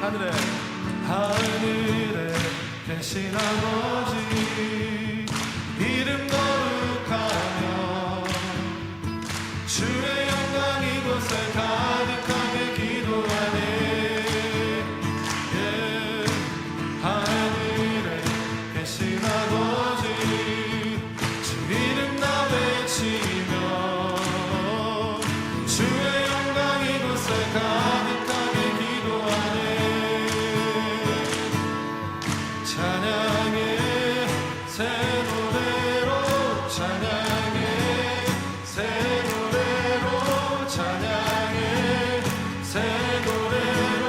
하늘에 계신 아버지 이름 거룩하며 주의 영광 이곳에 가득하게 기도하네. 하늘에 계신 아버지 주 이름 나 외치며 주의 영광 이곳에 가득하게 기도하네. 찬양의 새 노래로 찬양의 새 노래로 찬양의 새 노래로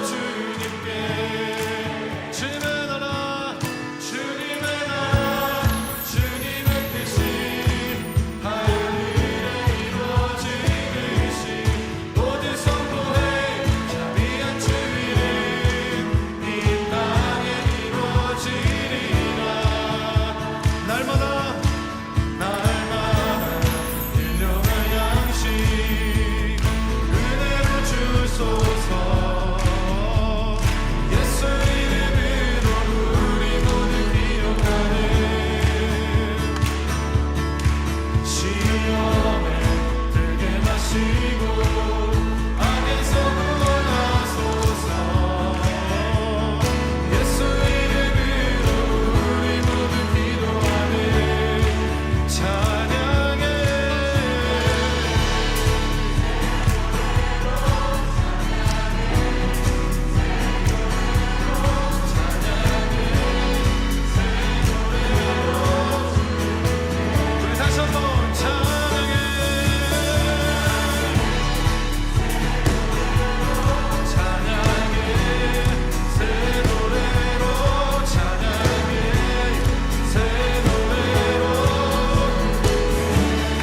주님께 주님의 나라 주님의 나라 주님의 뜻이 하늘에 이루어지듯이 모두 선포해 자비한 주 이름 이 땅에 이루어지리라. 날마다 일용할 양식 은혜로 주소서. 예수 이름으로 우리 모두 기억하네. 시험에 들게 마시고 악에서 구원하소서. 예수 이름으로 우리 모두 기도하네. 찬양해 우리 다시 한번 찬양해 찬양해 새 노래로 찬양해 새 노래로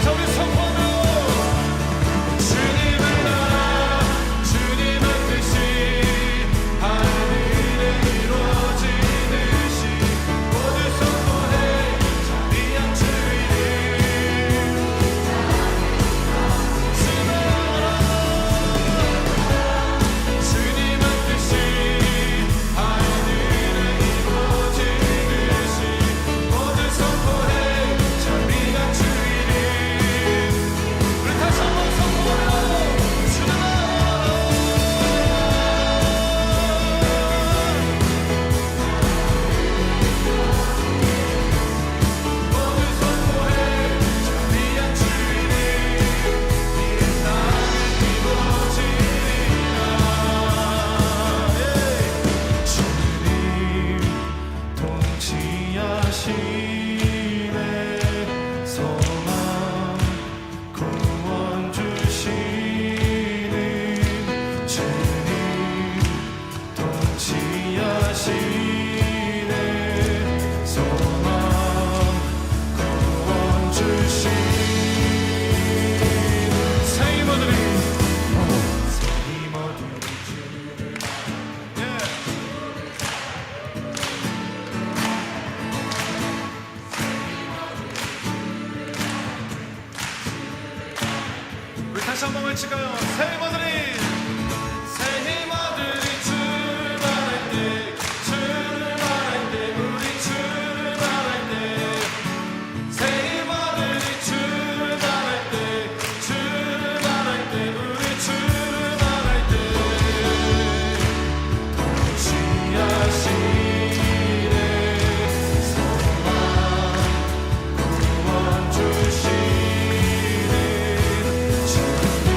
저리 선포하며 주님의 나라 주님의 뜻이 하늘에 이루어지듯이 모두 선포해 자비한 주 이름 주님의 나라 주님의 뜻이 하늘에 이루어지듯이 모두 선포해 자비한 주 이름. 우리 다시 한번 선포하며 주님의 나라 모두 선포해 자비한 주 이름 이 땅에 이루어지리라. 주님 통치하시네 소망 구원 주시는 주님 통치하시네 소망 구원 주시는 새 힘얻으리 우리 다시 한번 외칠까요? 새 힘얻으리 새 힘얻으리 출발할 때 출발할 때 우리 출발할 때 새 힘얻으리 출발할 때 출발할 때 우리 출발할 때 통치하시네 소망 구원 주시는 주님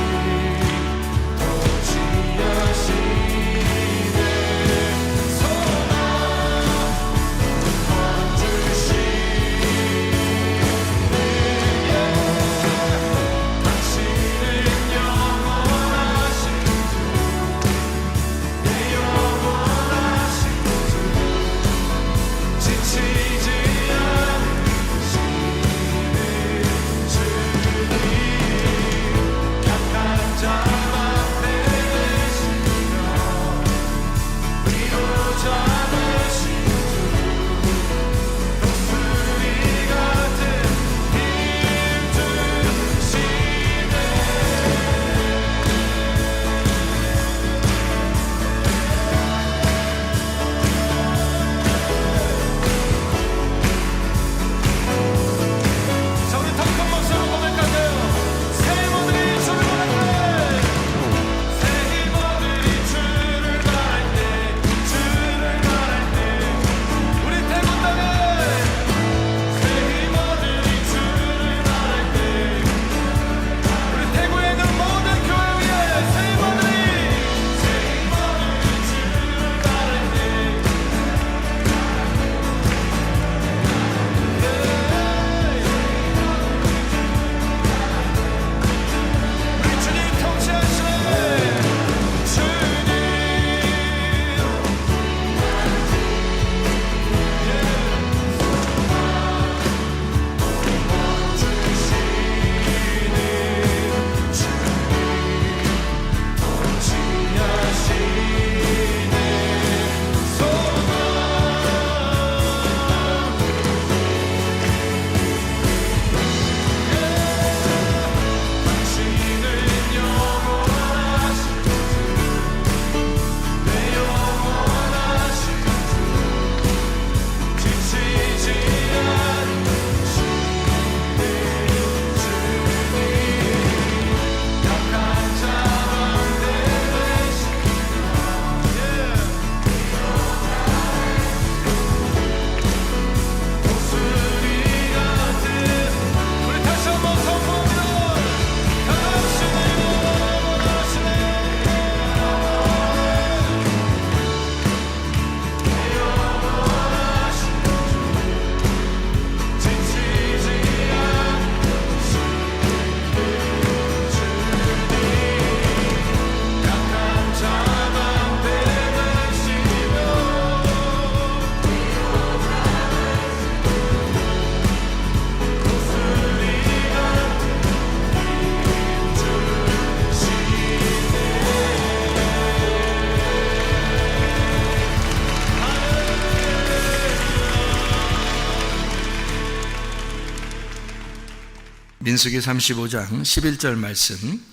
민수기 35장 11절 말씀,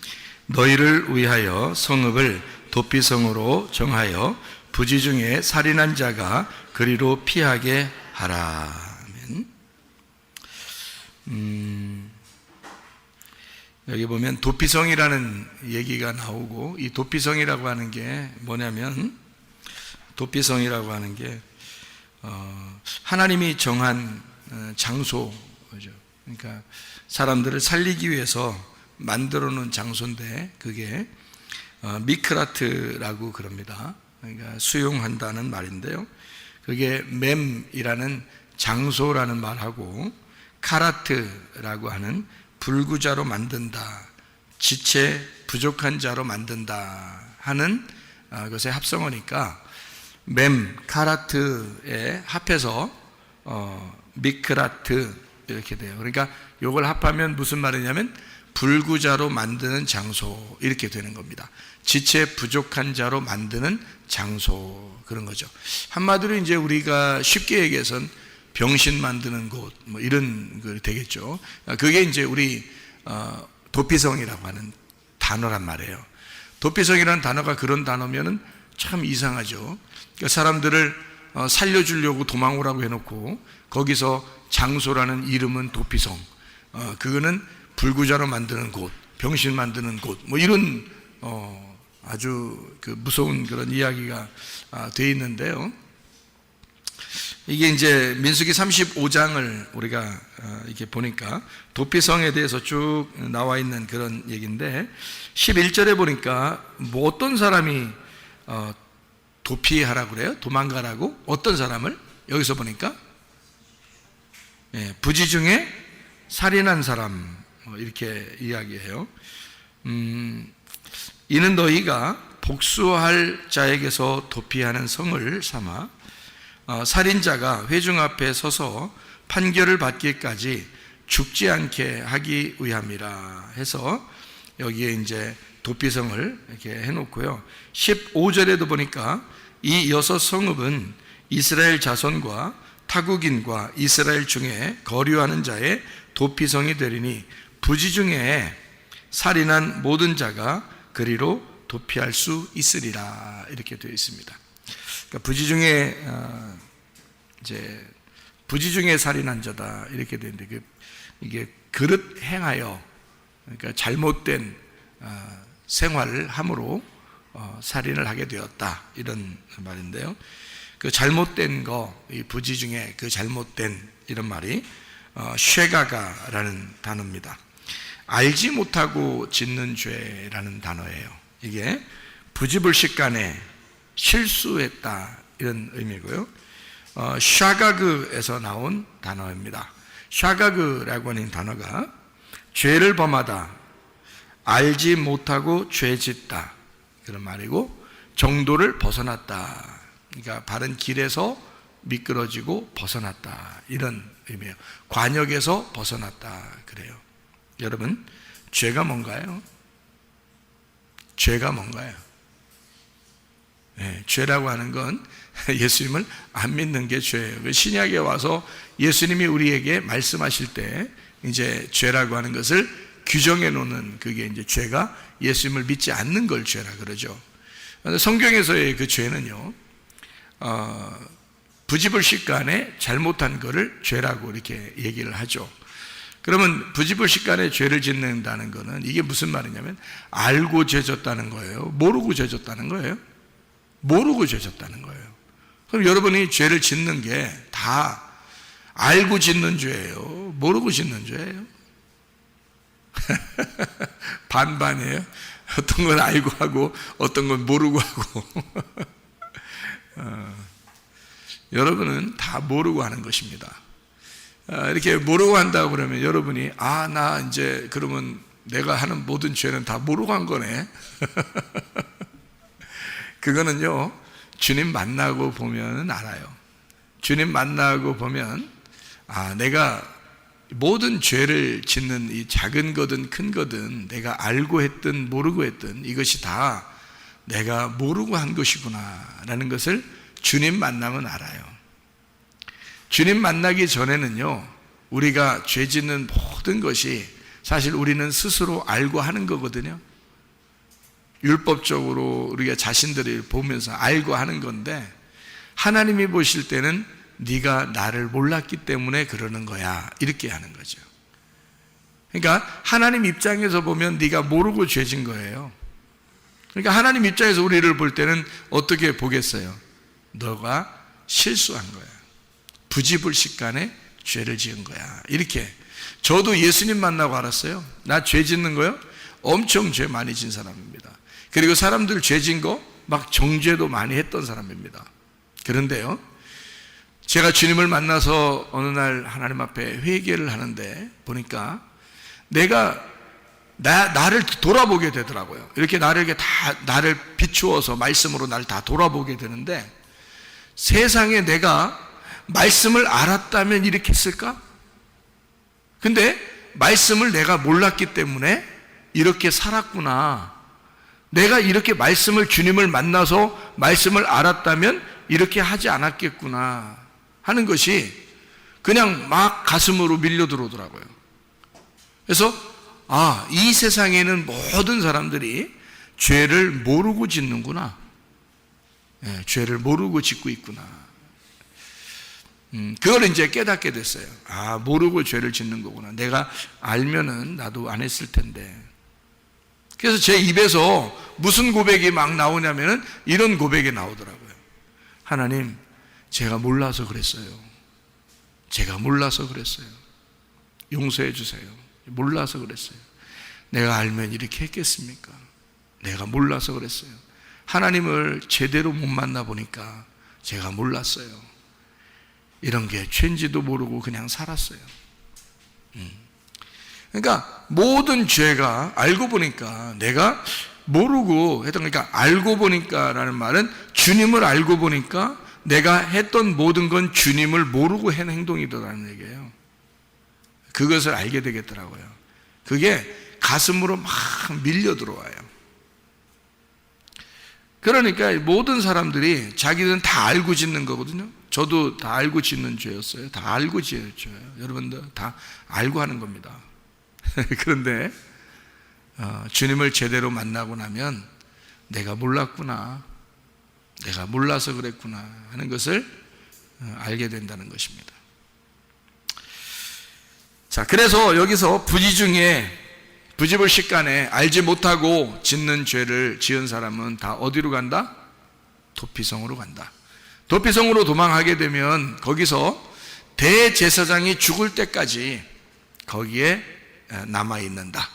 너희를 위하여 성읍을 도피성으로 정하여 부지 중에 살인한 자가 그리로 피하게 하라. 여기 보면 도피성이라는 얘기가 나오고, 이 도피성이라고 하는 게 뭐냐면, 도피성이라고 하는 게 하나님이 정한 장소죠. 그러니까 사람들을 살리기 위해서 만들어 놓은 장소인데, 그게 미크라트라고 그럽니다. 그러니까 수용한다는 말인데요, 그게 맴이라는 장소라는 말하고 카라트라고 하는 불구자로 만든다, 지체 부족한 자로 만든다 하는 것의 합성어니까 맴, 카라트에 합해서 미크라트 이렇게 돼요. 그러니까 이걸 합하면 무슨 말이냐면 불구자로 만드는 장소, 이렇게 되는 겁니다. 지체 부족한 자로 만드는 장소, 그런 거죠. 한마디로 이제 우리가 쉽게 얘기해서는 병신 만드는 곳, 뭐 이런 거 되겠죠. 그게 이제 우리 도피성이라고 하는 단어란 말이에요. 도피성이라는 단어가 그런 단어면은 참 이상하죠. 그러니까 사람들을 살려주려고 도망오라고 해놓고 거기서 장소라는 이름은 도피성, 그거는 불구자로 만드는 곳, 병신 만드는 곳, 뭐 이런 아주 그 무서운 그런 이야기가 돼 있는데요. 이게 이제 민수기 35장을 우리가 이렇게 보니까 도피성에 대해서 쭉 나와 있는 그런 얘기인데, 11절에 보니까 뭐 어떤 사람이 도피하라고 그래요? 도망가라고? 어떤 사람을? 여기서 보니까 부지 중에 살인한 사람, 이렇게 이야기해요. 이는 너희가 복수할 자에게서 도피하는 성을 삼아 살인자가 회중 앞에 서서 판결을 받기까지 죽지 않게 하기 위함이라 해서 여기에 이제 도피성을 이렇게 해놓고요. 15절에도 보니까 이 6 성읍은 이스라엘 자손과 타국인과 이스라엘 중에 거류하는 자의 도피성이 되리니 부지 중에 살인한 모든 자가 그리로 도피할 수 있으리라, 이렇게 되어 있습니다. 그러니까 부지 중에 이제 부지 중에 살인한 자다, 이렇게 되는데, 이게 그릇 행하여, 그러니까 잘못된 생활을 함으로 살인을 하게 되었다, 이런 말인데요. 그 잘못된 거, 이 부지 중에 그 잘못된, 이런 말이 쉐가가라는 단어입니다. 알지 못하고 짓는 죄라는 단어예요. 이게 부지불식간에 실수했다, 이런 의미고요. 샤가그에서 나온 단어입니다. 샤가그라고 하는 단어가 죄를 범하다, 알지 못하고 죄짓다, 그런 말이고, 정도를 벗어났다, 그러니까 바른 길에서 미끄러지고 벗어났다, 이런 의미예요. 관역에서 벗어났다, 그래요. 여러분, 죄가 뭔가요? 죄가 뭔가요? 죄라고 하는 건 예수님을 안 믿는 게 죄예요. 신약에 와서 예수님이 우리에게 말씀하실 때 이제 죄라고 하는 것을 규정해 놓는, 그게 이제 죄가 예수님을 믿지 않는 걸 죄라 그러죠. 성경에서의 그 죄는요, 부지불식간에 잘못한 거를 죄라고 이렇게 얘기를 하죠. 그러면 부지불식간에 죄를 짓는다는 거는 이게 무슨 말이냐면 알고 죄졌다는 거예요? 모르고 죄졌다는 거예요? 모르고 죄졌다는 거예요. 그럼 여러분이 죄를 짓는 게 다 알고 짓는 죄예요? 모르고 짓는 죄예요? 반반이에요. 어떤 건 알고 하고 어떤 건 모르고 하고 여러분은 다 모르고 하는 것입니다. 이렇게 모르고 한다고 그러면 여러분이 나 이제 그러면 내가 하는 모든 죄는 다 모르고 한 거네. 그거는요, 주님 만나고 보면 알아요. 주님 만나고 보면 내가 모든 죄를 짓는 이 작은 거든 큰 거든 내가 알고 했든 모르고 했든 이것이 다 내가 모르고 한 것이구나 라는 것을 주님 만나면 알아요. 주님 만나기 전에는요, 우리가 죄 짓는 모든 것이 사실 우리는 스스로 알고 하는 거거든요. 율법적으로 우리가 자신들이 보면서 알고 하는 건데, 하나님이 보실 때는 네가 나를 몰랐기 때문에 그러는 거야, 이렇게 하는 거죠. 그러니까 하나님 입장에서 보면 네가 모르고 죄진 거예요. 그러니까 하나님 입장에서 우리를 볼 때는 어떻게 보겠어요? 너가 실수한 거야, 부지불식간에 죄를 지은 거야, 이렇게. 저도 예수님 만나고 알았어요. 나 죄 짓는 거요? 엄청 죄 많이 진 사람입니다. 그리고 사람들 죄 진 거 막 정죄도 많이 했던 사람입니다. 그런데요, 제가 주님을 만나서 어느 날 하나님 앞에 회개를 하는데 보니까 내가 나를 돌아보게 되더라고요. 이렇게 나를 비추어서 말씀으로 나를 다 돌아보게 되는데, 세상에 내가 말씀을 알았다면 이렇게 했을까? 근데 말씀을 내가 몰랐기 때문에 이렇게 살았구나. 내가 이렇게 주님을 만나서 말씀을 알았다면 이렇게 하지 않았겠구나 하는 것이 그냥 막 가슴으로 밀려 들어오더라고요. 그래서 이 세상에는 모든 사람들이 죄를 모르고 짓는구나. 죄를 모르고 짓고 있구나. 그걸 이제 깨닫게 됐어요. 모르고 죄를 짓는 거구나. 내가 알면은 나도 안 했을 텐데. 그래서 제 입에서 무슨 고백이 막 나오냐면은 이런 고백이 나오더라고요. 하나님, 제가 몰라서 그랬어요. 제가 몰라서 그랬어요. 용서해 주세요. 몰라서 그랬어요. 내가 알면 이렇게 했겠습니까? 내가 몰라서 그랬어요. 하나님을 제대로 못 만나 보니까 제가 몰랐어요. 이런 게 죄인지도 모르고 그냥 살았어요. 그러니까 모든 죄가 알고 보니까, 내가 모르고 했던, 그러니까 알고 보니까 라는 말은 주님을 알고 보니까 내가 했던 모든 건 주님을 모르고 한 행동이더라는 얘기예요. 그것을 알게 되겠더라고요. 그게 가슴으로 막 밀려 들어와요. 그러니까 모든 사람들이 자기들은 다 알고 짓는 거거든요. 저도 다 알고 짓는 죄였어요. 다 알고 짓는 죄예요. 여러분들 다 알고 하는 겁니다. 그런데 주님을 제대로 만나고 나면 내가 몰랐구나, 내가 몰라서 그랬구나 하는 것을 알게 된다는 것입니다. 자, 그래서 여기서 부지불식간에 알지 못하고 짓는 죄를 지은 사람은 다 어디로 간다? 도피성으로 간다. 도피성으로 도망하게 되면 거기서 대제사장이 죽을 때까지 거기에 남아있는다.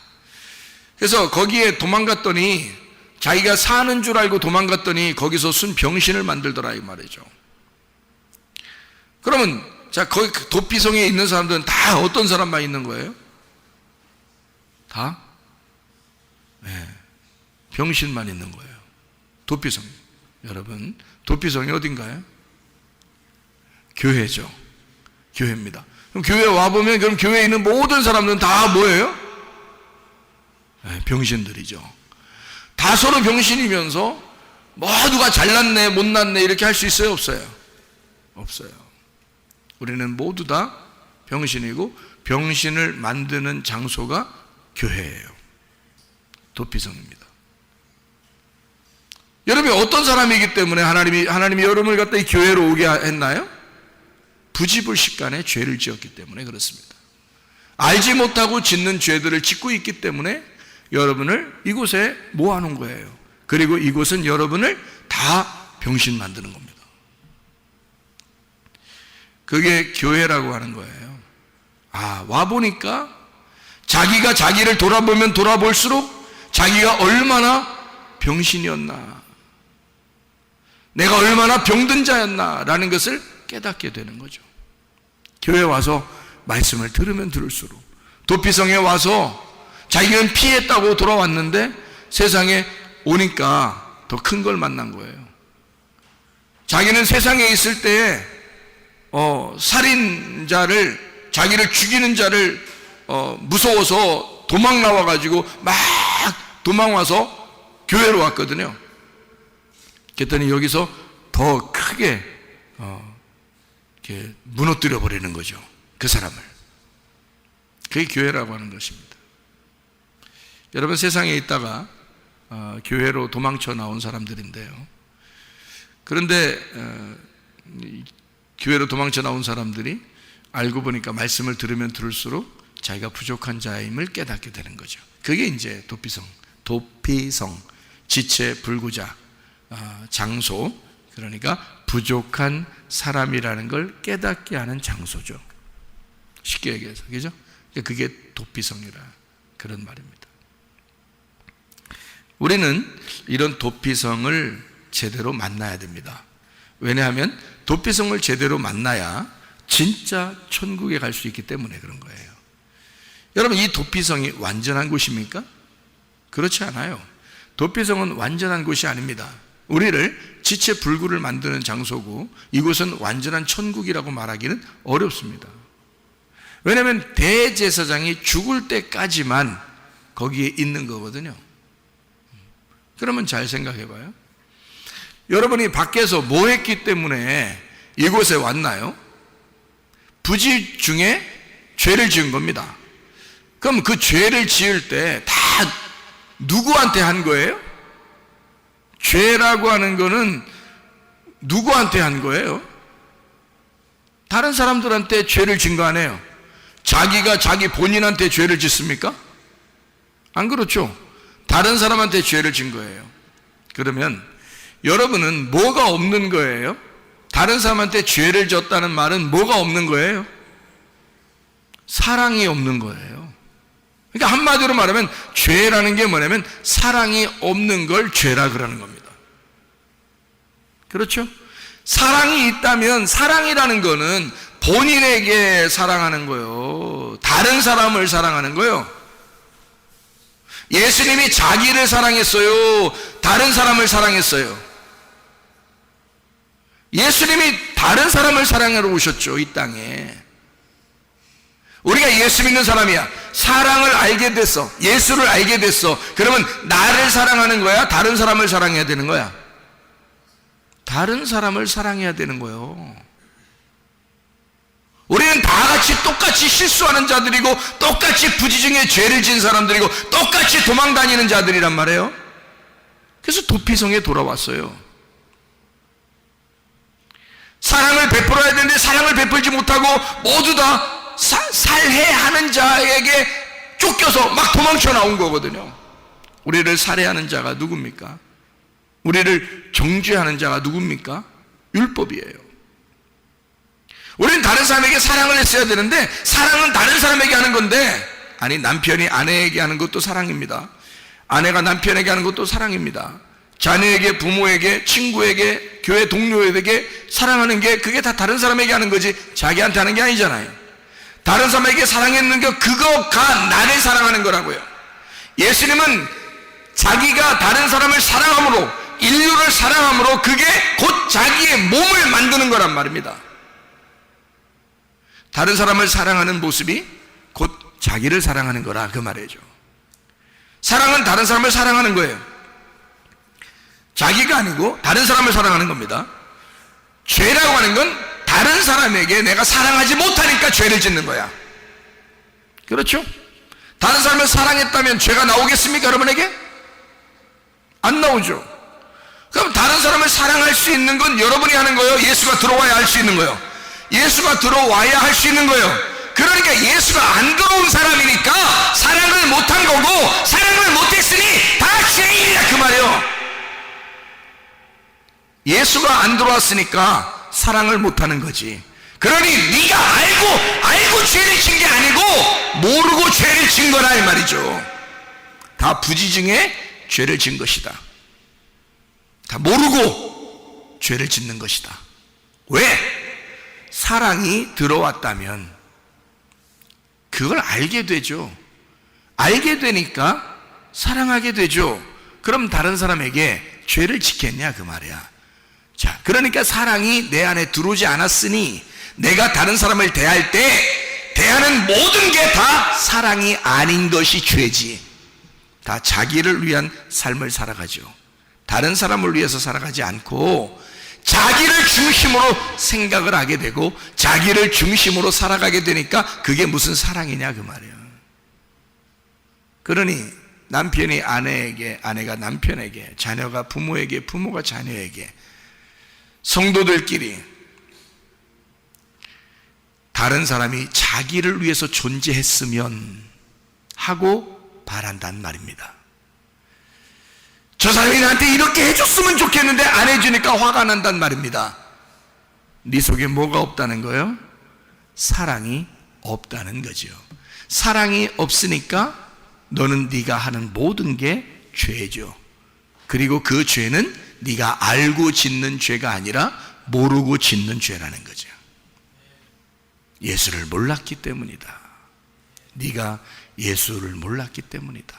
그래서 거기에 도망갔더니, 자기가 사는 줄 알고 도망갔더니 거기서 순병신을 만들더라 이 말이죠. 그러면 거기 도피성에 있는 사람들은 다 어떤 사람만 있는 거예요? 다? 병신만 있는 거예요. 도피성. 여러분, 도피성이 어딘가요? 교회죠. 교회입니다. 그럼 교회 와보면, 그럼 교회에 있는 모든 사람들은 다 뭐예요? 병신들이죠. 다 서로 병신이면서 모두가 잘났네 못났네 이렇게 할 수 있어요 없어요? 없어요. 우리는 모두 다 병신이고, 병신을 만드는 장소가 교회예요. 도피성입니다. 여러분이 어떤 사람이기 때문에 하나님이 여러분을 갖다 이 교회로 오게 했나요? 부지불식간에 죄를 지었기 때문에 그렇습니다. 알지 못하고 짓는 죄들을 짓고 있기 때문에 여러분을 이곳에 모아놓은 거예요. 그리고 이곳은 여러분을 다 병신 만드는 겁니다. 그게 교회라고 하는 거예요. 와보니까 자기가 자기를 돌아보면 돌아볼수록 자기가 얼마나 병신이었나, 내가 얼마나 병든 자였나 라는 것을 깨닫게 되는 거죠. 교회 와서 말씀을 들으면 들을수록, 도피성에 와서 자기는 피했다고 돌아왔는데 세상에 오니까 더 큰 걸 만난 거예요. 자기는 세상에 있을 때에 살인자를, 자기를 죽이는 자를 무서워서 도망 나와가지고 막 도망와서 교회로 왔거든요. 그랬더니 여기서 더 크게 이렇게 무너뜨려 버리는 거죠, 그 사람을. 그게 교회라고 하는 것입니다. 여러분, 세상에 있다가 교회로 도망쳐 나온 사람들인데요. 그런데 교회로 도망쳐 나온 사람들이 알고 보니까 말씀을 들으면 들을수록 자기가 부족한 자임을 깨닫게 되는 거죠. 그게 이제 도피성, 지체, 불구자, 장소, 그러니까 부족한 사람이라는 걸 깨닫게 하는 장소죠. 쉽게 얘기해서, 그죠? 그게 도피성이라 그런 말입니다. 우리는 이런 도피성을 제대로 만나야 됩니다. 왜냐하면 도피성을 제대로 만나야 진짜 천국에 갈 수 있기 때문에 그런 거예요. 여러분, 이 도피성이 완전한 곳입니까? 그렇지 않아요. 도피성은 완전한 곳이 아닙니다. 우리를 지체불구를 만드는 장소고, 이곳은 완전한 천국이라고 말하기는 어렵습니다. 왜냐하면 대제사장이 죽을 때까지만 거기에 있는 거거든요. 그러면 잘 생각해 봐요. 여러분이 밖에서 뭐 했기 때문에 이곳에 왔나요? 부지 중에 죄를 지은 겁니다. 그럼 그 죄를 지을 때 다 누구한테 한 거예요? 죄라고 하는 거는 누구한테 한 거예요? 다른 사람들한테 죄를 진 거 아니에요? 자기가 자기 본인한테 죄를 짓습니까? 안 그렇죠? 다른 사람한테 죄를 진 거예요. 그러면 여러분은 뭐가 없는 거예요? 다른 사람한테 죄를 졌다는 말은 뭐가 없는 거예요? 사랑이 없는 거예요. 그러니까 한마디로 말하면 죄라는 게 뭐냐면 사랑이 없는 걸 죄라 그러는 겁니다. 그렇죠? 사랑이 있다면, 사랑이라는 거는 본인에게 사랑하는 거예요. 다른 사람을 사랑하는 거예요. 예수님이 자기를 사랑했어요? 다른 사람을 사랑했어요? 예수님이 다른 사람을 사랑하러 오셨죠, 이 땅에. 우리가 예수 믿는 사람이야. 사랑을 알게 됐어. 예수를 알게 됐어. 그러면 나를 사랑하는 거야? 다른 사람을 사랑해야 되는 거야? 다른 사람을 사랑해야 되는 거예요. 우리는 다 같이 똑같이 실수하는 자들이고, 똑같이 부지 중에 죄를 지은 사람들이고, 똑같이 도망 다니는 자들이란 말이에요. 그래서 도피성에 돌아왔어요. 사랑을 베풀어야 되는데 사랑을 베풀지 못하고 모두 다 살해하는 자에게 쫓겨서 막 도망쳐 나온 거거든요. 우리를 살해하는 자가 누굽니까? 우리를 정죄하는 자가 누굽니까? 율법이에요. 우리는 다른 사람에게 사랑을 했어야 되는데, 사랑은 다른 사람에게 하는 건데, 아니, 남편이 아내에게 하는 것도 사랑입니다. 아내가 남편에게 하는 것도 사랑입니다. 자녀에게, 부모에게, 친구에게, 교회 동료에게 사랑하는 게, 그게 다 다른 사람에게 하는 거지 자기한테 하는 게 아니잖아요. 다른 사람에게 사랑했는 게 그거가 나를 사랑하는 거라고요. 예수님은 자기가 다른 사람을 사랑함으로, 인류를 사랑함으로 그게 곧 자기의 몸을 만드는 거란 말입니다. 다른 사람을 사랑하는 모습이 곧 자기를 사랑하는 거라, 그 말이죠. 사랑은 다른 사람을 사랑하는 거예요. 자기가 아니고 다른 사람을 사랑하는 겁니다. 죄라고 하는 건 다른 사람에게 내가 사랑하지 못하니까 죄를 짓는 거야. 그렇죠? 다른 사람을 사랑했다면 죄가 나오겠습니까, 여러분에게? 안 나오죠. 그럼 다른 사람을 사랑할 수 있는 건 여러분이 하는 거예요? 예수가 들어와야 할 수 있는 거예요? 예수가 들어와야 할 수 있는 거예요. 그러니까 예수가 안 들어온 사람이니까 사랑을 못한 거고, 사랑을 못했으니 다 죄인이야, 그 말이에요. 예수가 안 들어왔으니까 사랑을 못하는 거지. 그러니 네가 알고 죄를 진 게 아니고 모르고 죄를 진 거라, 이 말이죠. 다 부지 중에 죄를 진 것이다. 다 모르고 죄를 짓는 것이다. 왜? 사랑이 들어왔다면 그걸 알게 되죠. 알게 되니까 사랑하게 되죠. 그럼 다른 사람에게 죄를 짓겠냐, 그 말이야. 자, 그러니까 사랑이 내 안에 들어오지 않았으니 내가 다른 사람을 대할 때 대하는 모든 게 다 사랑이 아닌 것이 죄지. 다 자기를 위한 삶을 살아가죠. 다른 사람을 위해서 살아가지 않고 자기를 중심으로 생각을 하게 되고 자기를 중심으로 살아가게 되니까 그게 무슨 사랑이냐, 그 말이에요. 그러니 남편이 아내에게, 아내가 남편에게, 자녀가 부모에게, 부모가 자녀에게, 성도들끼리 다른 사람이 자기를 위해서 존재했으면 하고 바란단 말입니다. 저 사람이 나한테 이렇게 해줬으면 좋겠는데 안 해주니까 화가 난단 말입니다. 네 속에 뭐가 없다는 거예요? 사랑이 없다는 거죠. 사랑이 없으니까 너는 네가 하는 모든 게 죄죠. 그리고 그 죄는 네가 알고 짓는 죄가 아니라 모르고 짓는 죄라는 거죠. 예수를 몰랐기 때문이다. 네가 예수를 몰랐기 때문이다.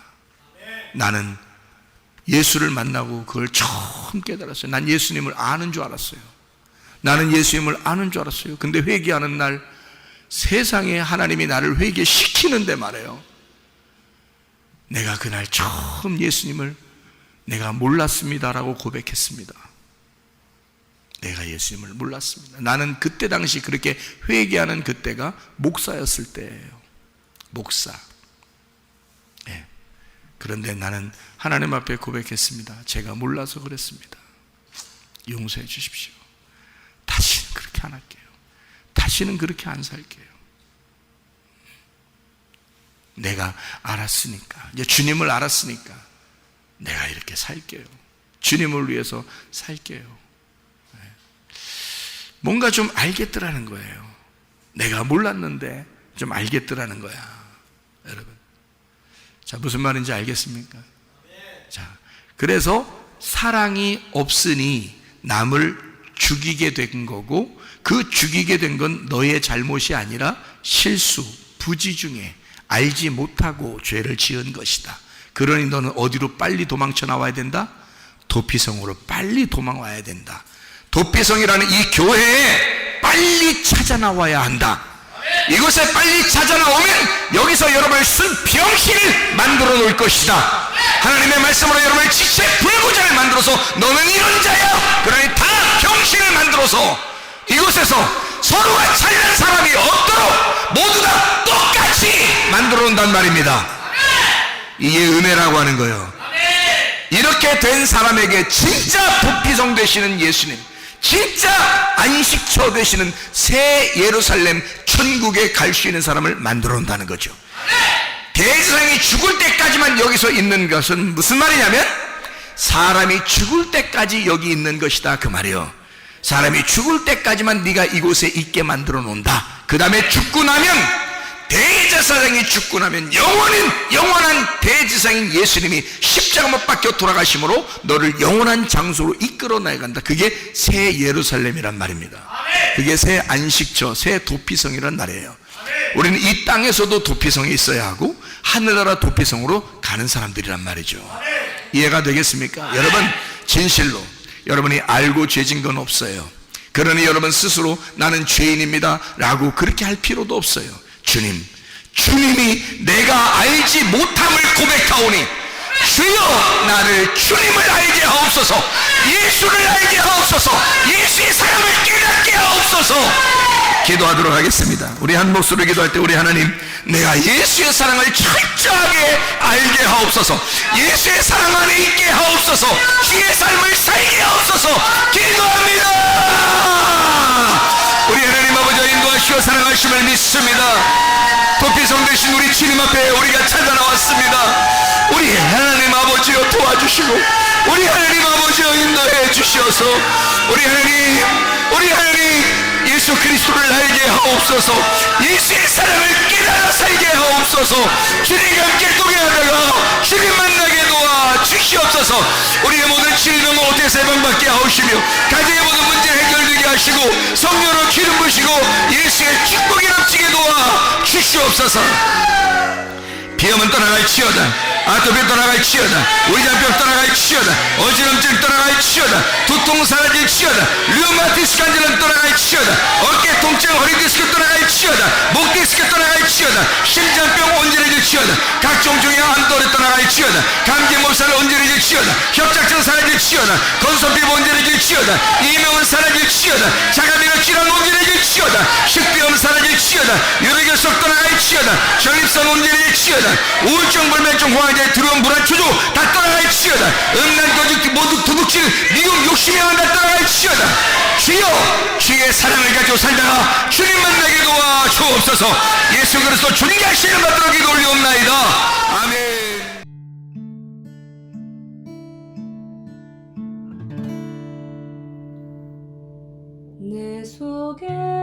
나는 예수를 만나고 그걸 처음 깨달았어요. 난 예수님을 아는 줄 알았어요. 나는 예수님을 아는 줄 알았어요. 근데 회개하는 날 세상에 하나님이 나를 회개시키는데 말이에요. 내가 그날 처음 예수님을 내가 몰랐습니다라고 고백했습니다. 내가 예수님을 몰랐습니다. 나는 그때 당시 그렇게 회개하는 그때가 목사였을 때예요. 목사. 네. 그런데 나는 하나님 앞에 고백했습니다. 제가 몰라서 그랬습니다. 용서해 주십시오. 다시는 그렇게 안 할게요. 다시는 그렇게 안 살게요. 내가 알았으니까, 이제 주님을 알았으니까 내가 이렇게 살게요. 주님을 위해서 살게요. 뭔가 좀 알겠더라는 거예요. 내가 몰랐는데 좀 알겠더라는 거야. 여러분, 자, 무슨 말인지 알겠습니까? 자, 그래서 사랑이 없으니 남을 죽이게 된 거고, 그 죽이게 된 건 너의 잘못이 아니라 실수, 부지 중에 알지 못하고 죄를 지은 것이다. 그러니 너는 어디로 빨리 도망쳐 나와야 된다? 도피성으로 빨리 도망와야 된다. 도피성이라는 이 교회에 빨리 찾아 나와야 한다. 이곳에 빨리 찾아 나오면 여기서 여러분을 순병신을 만들어 놓을 것이다. 하나님의 말씀으로 여러분을 지체불구자를 만들어서 너는 이런 자야, 그러니 다 병신을 만들어서 이곳에서 서로가 잘난 사람이 없도록 모두 다 똑같이 만들어 놓는단 말입니다. 이게 은혜라고 하는 거예요. 이렇게 된 사람에게 진짜 도피성 되시는 예수님, 진짜 안식처 되시는 새 예루살렘 천국에 갈 수 있는 사람을 만들어 놓는다는 거죠. 대제사장이 죽을 때까지만 여기서 있는 것은 무슨 말이냐면 사람이 죽을 때까지 여기 있는 것이다, 그 말이에요. 사람이 죽을 때까지만 네가 이곳에 있게 만들어 놓는다. 그 다음에 죽고 나면, 대제사장이 죽고 나면 영원한 대제사장인 예수님이 십자가 못 박혀 돌아가심으로 너를 영원한 장소로 이끌어 나간다. 그게 새 예루살렘이란 말입니다. 그게 새 안식처, 새 도피성이란 말이에요. 우리는 이 땅에서도 도피성이 있어야 하고 하늘나라 도피성으로 가는 사람들이란 말이죠. 이해가 되겠습니까? 여러분, 진실로 여러분이 알고 죄진 건 없어요. 그러니 여러분 스스로 나는 죄인입니다 라고 그렇게 할 필요도 없어요. 주님이 내가 알지 못함을 고백하오니 주여 나를 주님을 알게 하옵소서, 예수를 알게 하옵소서, 예수의 사랑을 깨닫게 하옵소서. 기도하도록 하겠습니다. 우리 한 목소리로 기도할 때 우리 하나님, 내가 예수의 사랑을 철저하게 알게 하옵소서, 예수의 사랑 안에 있게 하옵소서, 주의 삶을 살게 하옵소서. 기도합니다. 우리 하나님 아버지와 인도하시어 사랑하심을 믿습니다. 도피성 되신 우리 주님 앞에 우리가 찾아 나왔습니다. 우리 하나님 아버지여 도와주시고, 우리 하나님 아버지여 인도해 주시어서 우리 하나님 예수 그리스도를 알게 하옵소서, 예수의 사랑을 깨달아 살게 하옵소서. 주님과 함께 동행하다가 주님 만나게 도와 주시옵소서. 우리의 모든 질병 어디서 해방받게 하시며 가정의 모든 문제 해결되게 하시고 성령으로 기름 부시고 예수의 축복이 넘치게 도와 주시옵소서. 비염은 떠나갈지어다, 아토피 떠나갈지어다, 의장병 떠나갈지어다, 치여다. 어지럼증 떠나갈지어다. 두통 사라질지어다. 류마티스 관절은 떠나갈지어다. 어깨 통증, 허리 디스크 떠나갈지어다. 목 디스크 떠나갈지어다. 심장병 온전해질지어다. 각종 중요한 암도를 떠나갈지어다. 감기 몸살 온전해질지어다. 협착증 사라질지어다. 건선피부 온전해질지어다. 이명은 사라질지어다. 자가면역 질환 온전해질지어다. 식비염 사라질지어다. 유로결석 떠나갈지어다. 전립선 온전해질지어다. 우울증, 불면증, 호황제, 두려움, 불안, 초조 다 떠나갈지어다. 음란, 도둑, 모두 도둑질, 미움, 욕심이 다 떠나갈지어다. 주여, 주의 사랑을 가지고 살다가 주님만 내게 도와 주옵소서. 예수 그리스도 주님께 하시는 받들어 기도 올리옵나이다. 아멘. 내 속에